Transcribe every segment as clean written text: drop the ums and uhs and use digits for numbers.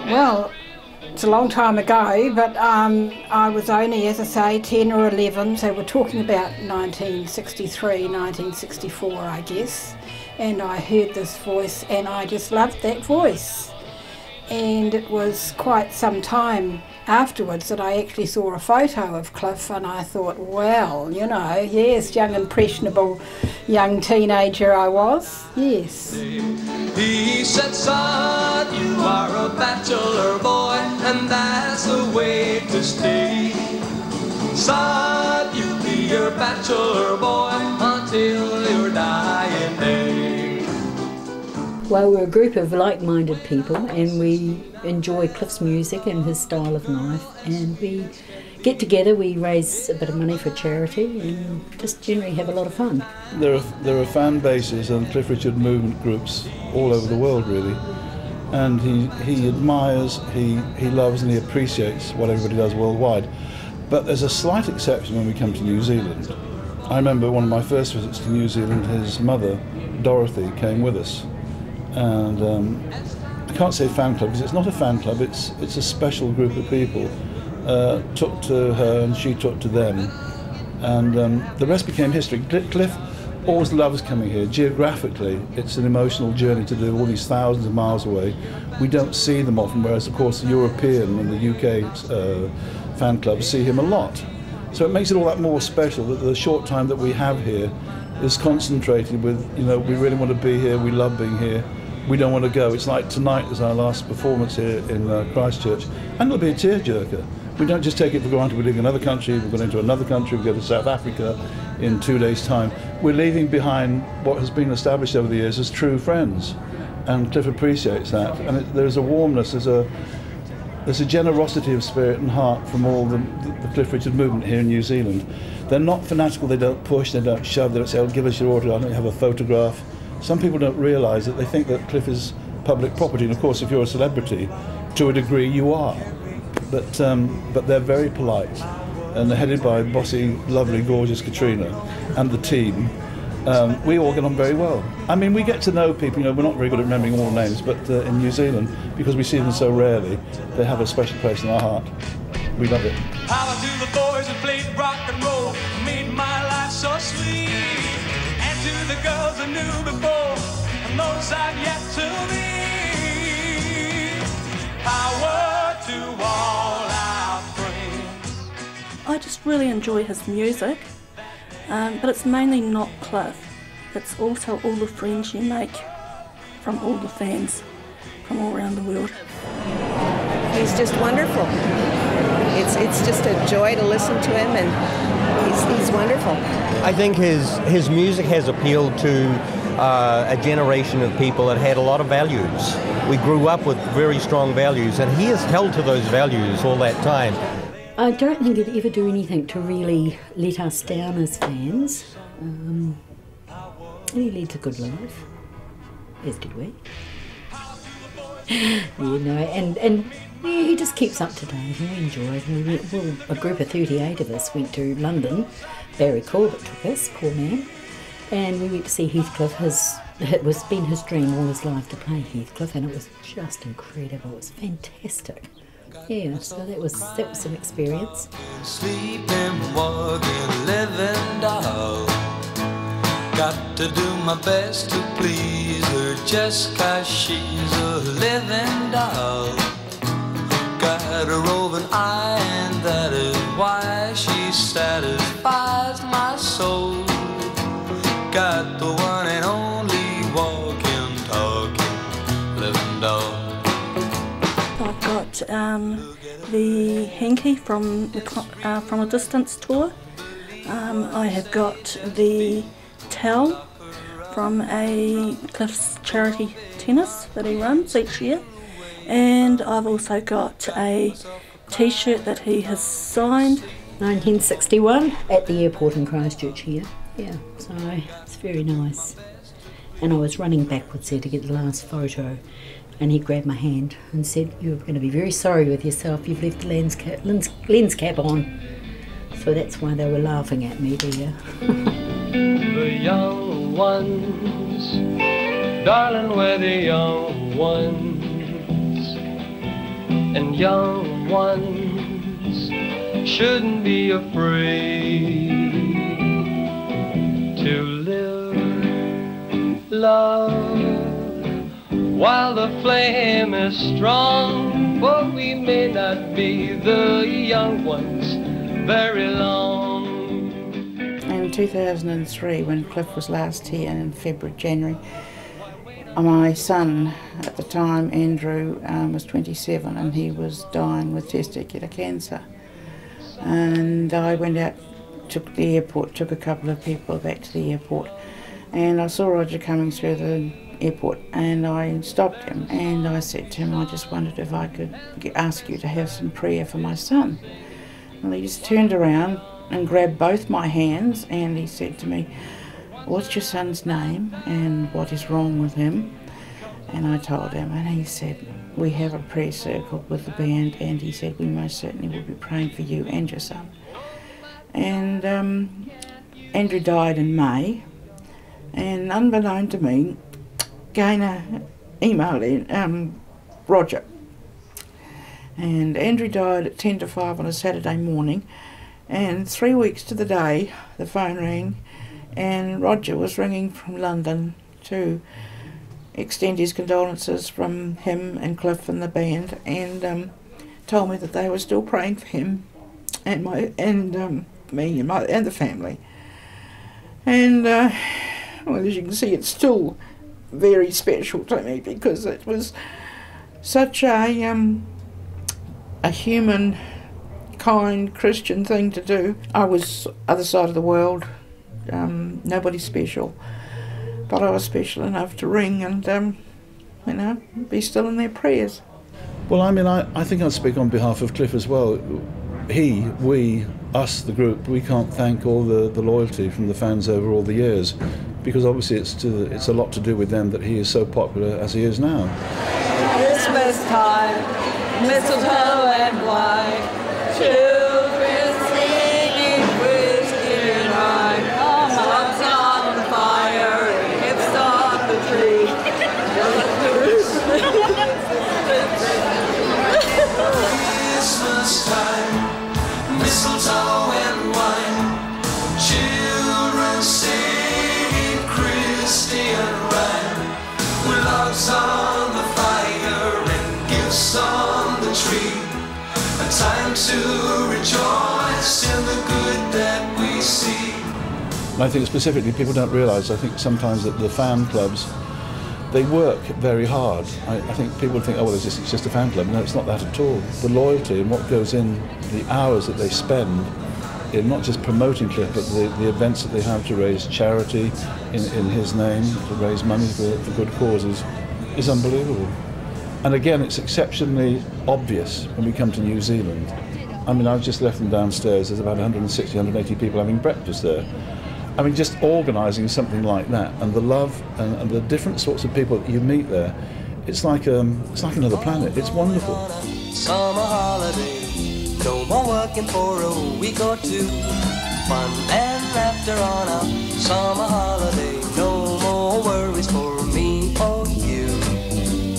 Well, it's a long time ago, but I was only, as I say, 10 or 11, so we're talking about 1963, 1964, I guess, and I heard this voice and I just loved that voice. And it was quite some time afterwards that I actually saw a photo of Cliff, and I thought, well, you know, yes, young impressionable young teenager I was, yes. He said, son, you are a bachelor boy, and that's the way to stay. Son, you'll be your bachelor boy until your dying day. Well, we're a group of like-minded people, and we enjoy Cliff's music and his style of life, and we get together, we raise a bit of money for charity and just generally have a lot of fun. There are fan bases and Cliff Richard movement groups all over the world, really, and he admires, he loves and he appreciates what everybody does worldwide. But there's a slight exception when we come to New Zealand. I remember one of my first visits to New Zealand, his mother, Dorothy, came with us. And I can't say fan club because it's not a fan club, it's a special group of people. Took to her and she took to them, and the rest became history. Cliff always loves coming here. Geographically, it's an emotional journey to do all these thousands of miles away. We don't see them often, whereas of course the European and the UK fan clubs see him a lot. So it makes it all that more special that the short time that we have here is concentrated with, you know, we really want to be here, we love being here. We don't want to go. It's like tonight is our last performance here in Christchurch, and it'll be a tearjerker. We don't just take it for granted. We're leaving another country, we're going into another country, we go to South Africa in 2 days' time. We're leaving behind what has been established over the years as true friends, and Cliff appreciates that. And there's a warmness, there's a generosity of spirit and heart from all the Cliff Richard movement here in New Zealand. They're not fanatical, they don't push, they don't shove, they don't say, oh, give us your autograph, let me have a photograph. Some people don't realise that they think that Cliff is public property, and of course if you're a celebrity, to a degree you are. But they're very polite, and they're headed by bossy, lovely, gorgeous Katrina and the team. We all get on very well. I mean, we get to know people, you know, we're not very good at remembering all names, but in New Zealand, because we see them so rarely, they have a special place in our heart. We love it. Power to the boys who played rock and roll, made my life so sweet. And to the girls I knew before, and those I've yet to meet. Power to all our friends. I just really enjoy his music, but it's mainly not Cliff. It's also all the friends you make from all the fans from all around the world. He's just wonderful. It's just a joy to listen to him, and he's wonderful. I think his music has appealed to a generation of people that had a lot of values. We grew up with very strong values, and he has held to those values all that time. I don't think he'd ever do anything to really let us down as fans. He leads a good life, as did we. You know, and yeah, he just keeps up to date, and we enjoy it. Well, a group of 38 of us went to London. Barry Corbett took us, poor man, and we went to see Heathcliff. It was been his dream all his life to play Heathcliff, and it was just incredible. It was fantastic. Yeah, so that was an experience. Sleeping, walking, living doll. Got to do my best to please her just 'cause she's a living doll. Got a roving eye, and that is why she satisfies my soul. Got the one and only walking, talking, living doll. I've got the hanky from a distance tour. I have got the towel from a Cliff's charity tennis that he runs each year, and I've also got a t-shirt that he has signed. 1961 at the airport in Christchurch here. Yeah, so it's very nice. And I was running backwards there to get the last photo, and he grabbed my hand and said, "You're going to be very sorry with yourself, you've left the lens cap on." So that's why they were laughing at me there. The young ones, darling, we're the young ones, and young ones shouldn't be afraid to live, love, while the flame is strong, for we may not be the young ones very long. In 2003, when Cliff was last here in January, my son at the time, Andrew, was 27 and he was dying with testicular cancer. And I went out, took the airport, took a couple of people back to the airport, and I saw Roger coming through the airport, and I stopped him and I said to him, I just wondered if I could ask you to have some prayer for my son. And he just turned around and grabbed both my hands and he said to me, what's your son's name and what is wrong with him? And I told him, and he said, we have a prayer circle with the band, and he said, we most certainly will be praying for you and your son. And Andrew died in May, and unbeknown to me, Gaynor emailed Roger. And Andrew died at 10 to 5 on a Saturday morning, and 3 weeks to the day the phone rang and Roger was ringing from London to extend his condolences from him and Cliff and the band, and told me that they were still praying for him and me and the family. And well, as you can see, it's still very special to me because it was such a human, kind Christian thing to do. I was other side of the world, nobody special, but I was special enough to ring and you know, be still in their prayers. Well, I mean, I think I'd speak on behalf of Cliff as well. He, we, us, the group, we can't thank all the loyalty from the fans over all the years, because obviously it's a lot to do with them that he is so popular as he is now. Christmas time, mistletoe and wine, children singing whiskey and rye, logs on the fire and gifts on the tree. Christmas time, mistletoe and wine, children singing Christian rhyme, with logs on the fire and gifts on the tree. A time to rejoice in the good that we see. And I think specifically people don't realise, I think sometimes that the fan clubs, they work very hard. I think people think, oh well, it's just a fan club. No, it's not that at all. The loyalty and what goes in, the hours that they spend in not just promoting Cliff, but the events that they have to raise charity in his name, to raise money for good causes, is unbelievable. And again, it's exceptionally obvious when we come to New Zealand. I mean, I've just left them downstairs. There's about 160, 180 people having breakfast there. I mean, just organising something like that, and the love and the different sorts of people that you meet there, it's like another planet. It's wonderful. Summer holiday, no more working for a week or two. Fun and laughter on a summer holiday, no more worries for me or you,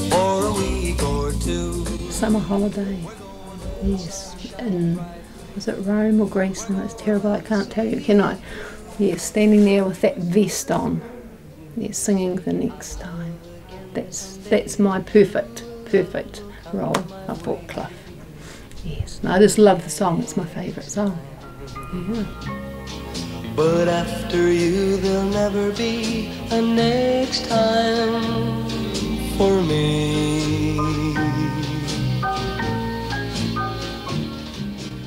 for a week or two. Summer holiday, yes. And was it Rome or Greece? No, it's terrible. I can't tell you, can I? Yes, standing there with that vest on, yes, singing the next time. That's my perfect role up at Cliff. Yes, and I just love the song. It's my favourite song. Yeah. But after you, there'll never be a next time for me.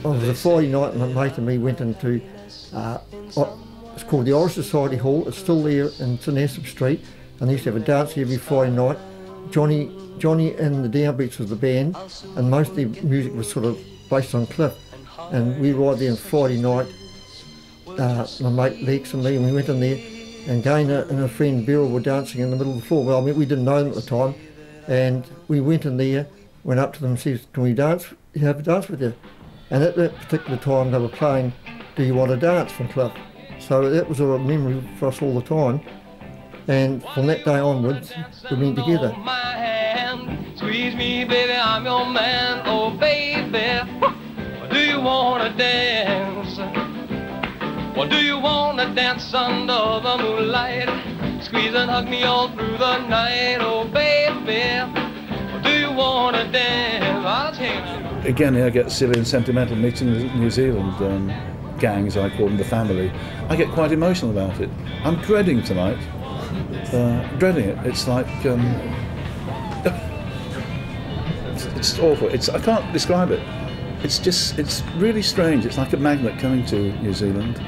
Oh, it was a Friday night, and a mate and me went into it's called the Orange Society Hall. It's still there in St Asaph Street, and they used to have a dance every Friday night. Johnny and the Downbeats was the band, and most of the music was sort of based on Cliff. And we were right there on Friday night, my mate Lex and me, and we went in there, and Gaynor and a friend Beryl were dancing in the middle of the floor. Well, I mean, we didn't know them at the time, and we went in there, went up to them and said, can we dance? Have a dance with you? And at that particular time they were playing Do You Want to Dance from Cliff. So that was a memory for us all the time. and from that day onwards, we've been together. Squeeze me, baby, I'm your man. Oh, baby, do you wanna dance? Or do you wanna dance under the moonlight? Squeeze and hug me all through the night. Oh, baby, do you wanna dance? I'll take you. Again, I get silly and sentimental meeting the New Zealand gangs, I call them, the family. I get quite emotional about it. I'm dreading tonight. Dreading it. It's like it's awful. I can't describe it. It's really strange. It's like a magnet coming to New Zealand.